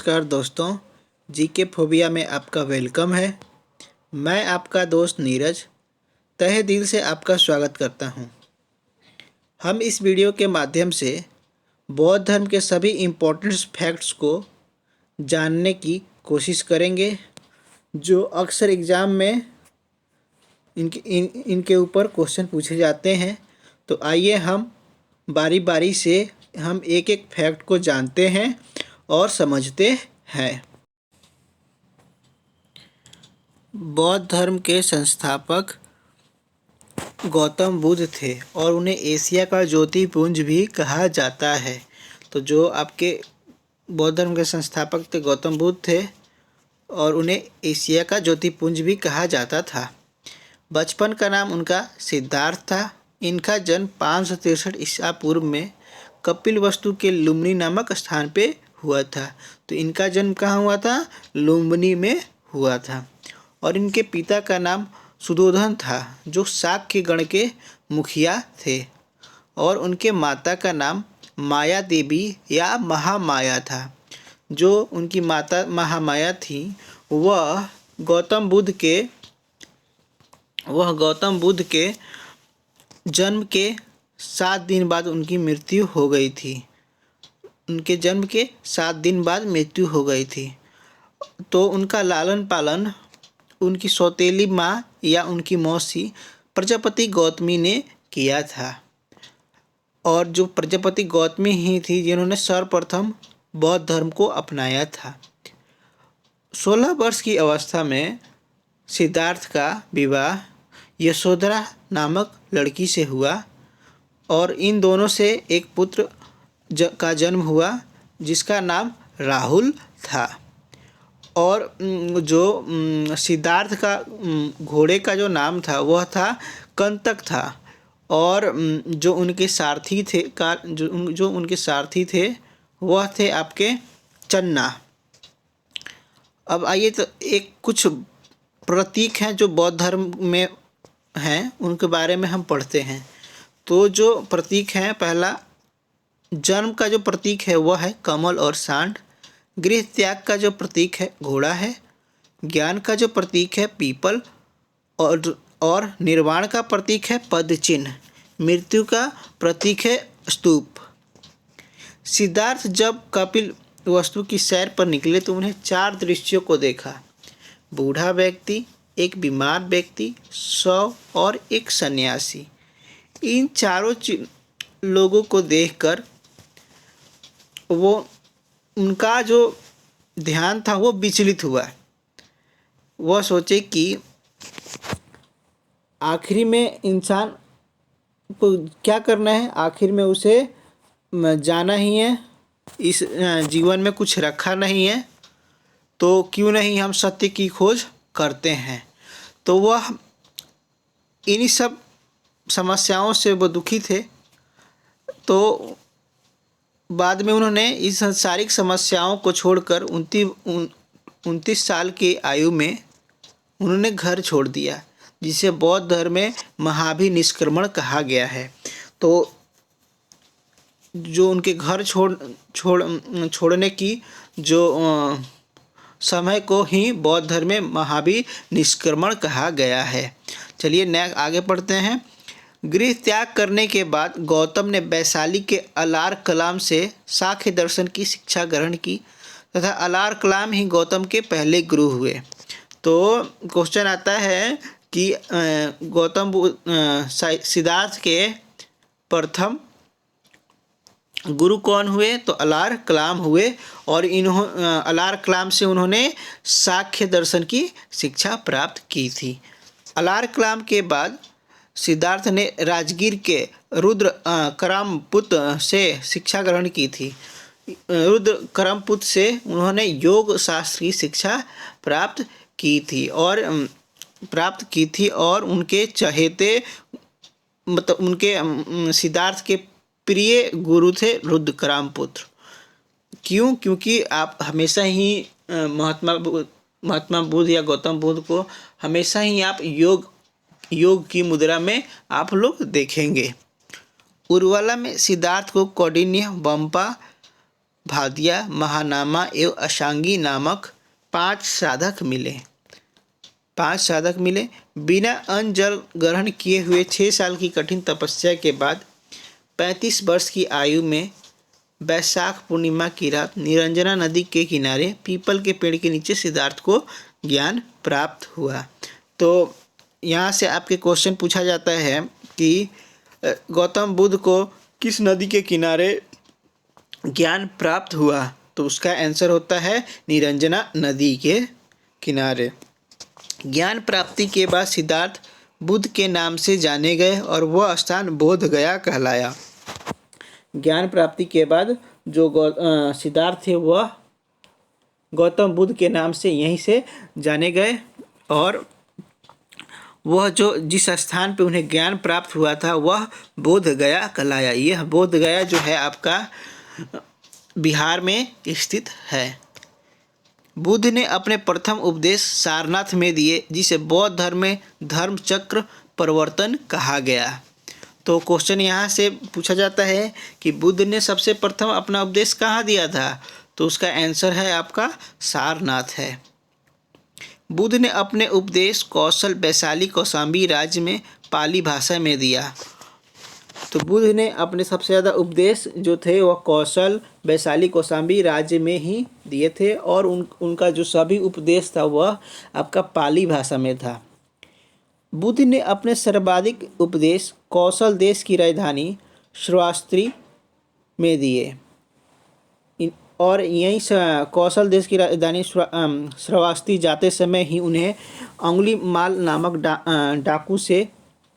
नमस्कार दोस्तों, GK phobia में आपका वेलकम है। मैं आपका दोस्त नीरज तहे दिल से आपका स्वागत करता हूं। हम इस वीडियो के माध्यम से बौद्ध धर्म के सभी इम्पोर्टेंट फैक्ट्स को जानने की कोशिश करेंगे जो अक्सर एग्ज़ाम में इनके ऊपर क्वेश्चन पूछे जाते हैं। तो आइए हम बारी बारी से हम एक एक फैक्ट को जानते हैं और समझते हैं। बौद्ध धर्म के संस्थापक गौतम बुद्ध थे और उन्हें एशिया का ज्योतिपुंज भी कहा जाता है। तो जो आपके बौद्ध धर्म के संस्थापक थे गौतम बुद्ध थे और उन्हें एशिया का ज्योतिपुंज भी कहा जाता था। बचपन का नाम उनका सिद्धार्थ था। इनका जन्म 563 ईसा पूर्व में कपिलवस्तु के लुम्बिनी नामक स्थान पे हुआ था। तो इनका जन्म कहाँ हुआ था? लुम्बिनी में हुआ था। और इनके पिता का नाम सुधोधन था जो शाक्य गण के मुखिया थे और उनके माता का नाम माया देवी या महामाया था। जो उनकी माता महामाया थी वह गौतम बुद्ध के जन्म के 7 दिन बाद उनकी मृत्यु हो गई थी। उनके जन्म के 7 दिन बाद मृत्यु हो गई थी। तो उनका लालन पालन उनकी सौतेली माँ या उनकी मौसी प्रजापति गौतमी ने किया था। और जो प्रजापति गौतमी ही थी जिन्होंने सर्वप्रथम बौद्ध धर्म को अपनाया था। 16 वर्ष की अवस्था में सिद्धार्थ का विवाह यशोधरा नामक लड़की से हुआ और इन दोनों से एक पुत्र का जन्म हुआ जिसका नाम राहुल था। और जो सिद्धार्थ का घोड़े का जो नाम था वह था कंतक था। और जो उनके सारथी थे वह थे आपके चन्ना। अब आइए तो एक कुछ प्रतीक हैं जो बौद्ध धर्म में हैं उनके बारे में हम पढ़ते हैं। तो जो प्रतीक हैं, पहला जन्म का जो प्रतीक है वह है कमल और सांड। गृह त्याग का जो प्रतीक है घोड़ा है। ज्ञान का जो प्रतीक है पीपल और निर्वाण का प्रतीक है पद चिन्ह। मृत्यु का प्रतीक है स्तूप। सिद्धार्थ जब कपिल वस्तु की सैर पर निकले तो उन्हें 4 दृश्यों को देखा। बूढ़ा व्यक्ति, एक बीमार व्यक्ति, शव और एक सन्यासी। इन चारों लोगों को देखकर उनका जो ध्यान था वो विचलित हुआ। वह सोचे कि आखिरी में इंसान को क्या करना है, आखिर में उसे जाना ही है, इस जीवन में कुछ रखा नहीं है, तो क्यों नहीं हम सत्य की खोज करते हैं। तो वह इन्हीं सब समस्याओं से वो दुखी थे। तो बाद में उन्होंने इस सांसारिक समस्याओं को छोड़कर 29 साल की आयु में उन्होंने घर छोड़ दिया जिसे बौद्ध धर्म में महाभिनिष्क्रमण कहा गया है। तो जो उनके घर छोड़ने की जो समय को ही बौद्ध धर्म में महाभिनिष्क्रमण कहा गया है। चलिए आगे पढ़ते हैं। गृह त्याग करने के बाद गौतम ने वैशाली के अलार कलाम से सांख्य दर्शन की शिक्षा ग्रहण की तथा अलार कलाम ही गौतम के पहले गुरु हुए। तो क्वेश्चन आता है कि सिद्धार्थ के प्रथम गुरु कौन हुए? तो अलार कलाम हुए और अलार कलाम से उन्होंने सांख्य दर्शन की शिक्षा प्राप्त की थी। अलार कलाम के बाद सिद्धार्थ ने राजगीर के रुद्र करमपुत से शिक्षा ग्रहण की थी। रुद्र करमपुत से उन्होंने योग शास्त्र की शिक्षा प्राप्त की थी और उनके चहेते मतलब उनके सिद्धार्थ के प्रिय गुरु थे रुद्र करमपुत्र। क्यों? क्योंकि आप हमेशा ही महात्मा बुद्ध या गौतम बुद्ध को हमेशा ही आप योग की मुद्रा में आप लोग देखेंगे। उर्वला में सिद्धार्थ को कौंडिन्य, बंपा भादिया, महानामा एवं अशांगी नामक 5 साधक मिले। 5 साधक मिले। बिना अन्न जल ग्रहण किए हुए 6 साल की कठिन तपस्या के बाद 35 वर्ष की आयु में वैशाख पूर्णिमा की रात निरंजना नदी के किनारे पीपल के पेड़ के नीचे सिद्धार्थ को ज्ञान प्राप्त हुआ। तो यहाँ से आपके क्वेश्चन पूछा जाता है कि गौतम बुद्ध को किस नदी के किनारे ज्ञान प्राप्त हुआ, तो उसका आंसर होता है निरंजना नदी के किनारे। ज्ञान प्राप्ति के बाद सिद्धार्थ बुद्ध के नाम से जाने गए और वह स्थान बोध गया कहलाया। ज्ञान प्राप्ति के बाद जो सिद्धार्थ थे वह गौतम बुद्ध के नाम से यहीं से जाने गए और वह जो जिस स्थान पे उन्हें ज्ञान प्राप्त हुआ था वह बोध गया कहलाया। यह बोध गया जो है आपका बिहार में स्थित है। बुद्ध ने अपने प्रथम उपदेश सारनाथ में दिए, जिसे बौद्ध धर्म में धर्म चक्र प्रवर्तन कहा गया। तो क्वेश्चन यहाँ से पूछा जाता है कि बुद्ध ने सबसे प्रथम अपना उपदेश कहाँ दिया था, तो उसका आंसर है आपका सारनाथ है। बुद्ध ने अपने उपदेश कौशल, वैशाली, कौशाम्बी राज्य में पाली भाषा में दिया। तो बुद्ध ने अपने सबसे ज़्यादा उपदेश जो थे वह कौशल, वैशाली, कौशाम्बी राज्य में ही दिए थे और उनका जो सभी उपदेश था वह आपका पाली भाषा में था। बुद्ध ने अपने सर्वाधिक उपदेश कौशल देश की राजधानी श्रावस्ती में दिए और यहीं कौशल देश की राजधानी श्रावस्ती जाते समय ही उन्हें अंगुलीमाल नामक डाकू से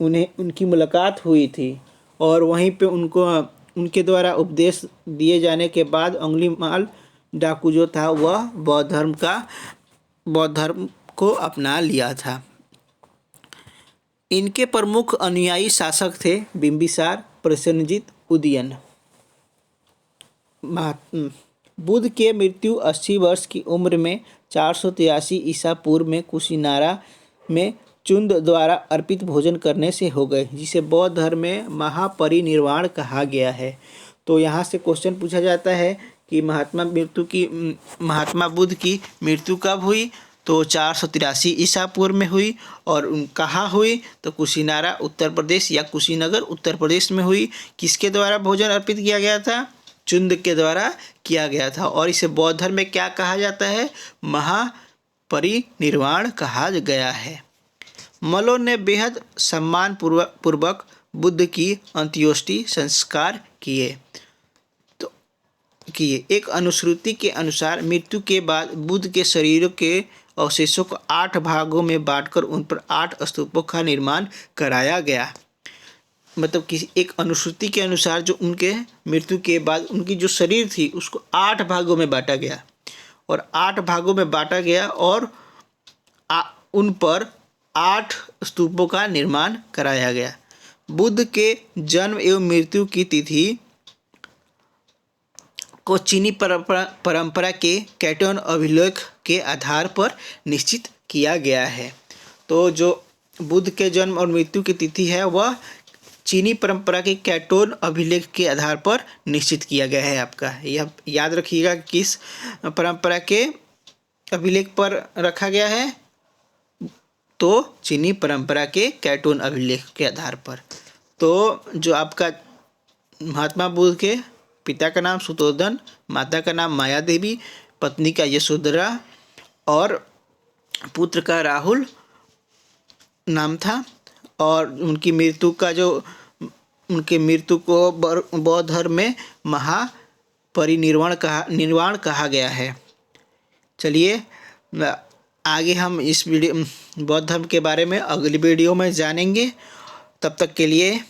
उनकी मुलाकात हुई थी और वहीं पे उनके द्वारा उपदेश दिए जाने के बाद अंगुलीमाल डाकू जो था वह बौद्ध धर्म को अपना लिया था। इनके प्रमुख अनुयायी शासक थे बिंबिसार, प्रसेनजीत, उदयन। बुद्ध के मृत्यु 80 वर्ष की उम्र में 483 ईसा पूर्व में कुशीनारा में चुंद द्वारा अर्पित भोजन करने से हो गए, जिसे बौद्ध धर्म में महापरिनिर्वाण कहा गया है। तो यहाँ से क्वेश्चन पूछा जाता है कि महात्मा बुद्ध की मृत्यु कब हुई, तो 483 ईसा पूर्व में हुई और कहाँ हुई, तो कुशीनारा उत्तर प्रदेश या कुशीनगर उत्तर प्रदेश में हुई। किसके द्वारा भोजन अर्पित किया गया था, चुंद के द्वारा किया गया था और इसे बौद्ध धर्म में क्या कहा जाता है, महापरिनिर्वाण कहा गया है। मल्लों ने बेहद सम्मान पूर्वक बुद्ध की अंत्योष्टि संस्कार किए। एक अनुश्रुति के अनुसार मृत्यु के बाद बुद्ध के शरीर के अवशेषों को 8 भागों में बांटकर उन पर 8 स्तूपों का निर्माण कराया गया। मतलब किसी एक अनुश्रुति के अनुसार जो उनके मृत्यु के बाद उनकी जो शरीर थी उसको 8 भागों में बांटा गया और 8 भागों में बांटा गया और उन पर 8 स्तूपों का निर्माण कराया गया। बुद्ध के जन्म एवं मृत्यु की तिथि को चीनी परंपरा के कैटोन अभिलेख के आधार पर निश्चित किया गया है। तो जो बुद्ध के जन्म और मृत्यु की तिथि है वह चीनी परंपरा के कैटोन अभिलेख के आधार पर निश्चित किया गया है। आपका यह याद रखिएगा किस परंपरा के अभिलेख पर रखा गया है, तो चीनी परंपरा के कैटोन अभिलेख के आधार पर। तो जो आपका महात्मा बुद्ध के पिता का नाम सुतोधन, माता का नाम माया देवी, पत्नी का यशोधरा और पुत्र का राहुल नाम था और उनकी मृत्यु का उनके मृत्यु को बौद्ध धर्म में महापरिनिर्वाण कहा गया है। चलिए आगे हम इस बौद्ध धर्म के बारे में अगली वीडियो में जानेंगे। तब तक के लिए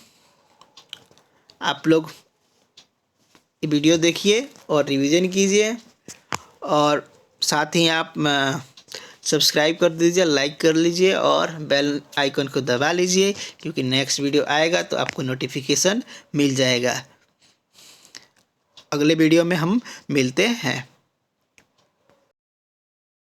आप लोग वीडियो देखिए और रिवीजन कीजिए और साथ ही आप सब्सक्राइब कर दीजिए, लाइक कर लीजिए और बेल आइकन को दबा लीजिए, क्योंकि नेक्स्ट वीडियो आएगा तो आपको नोटिफिकेशन मिल जाएगा। अगले वीडियो में हम मिलते हैं।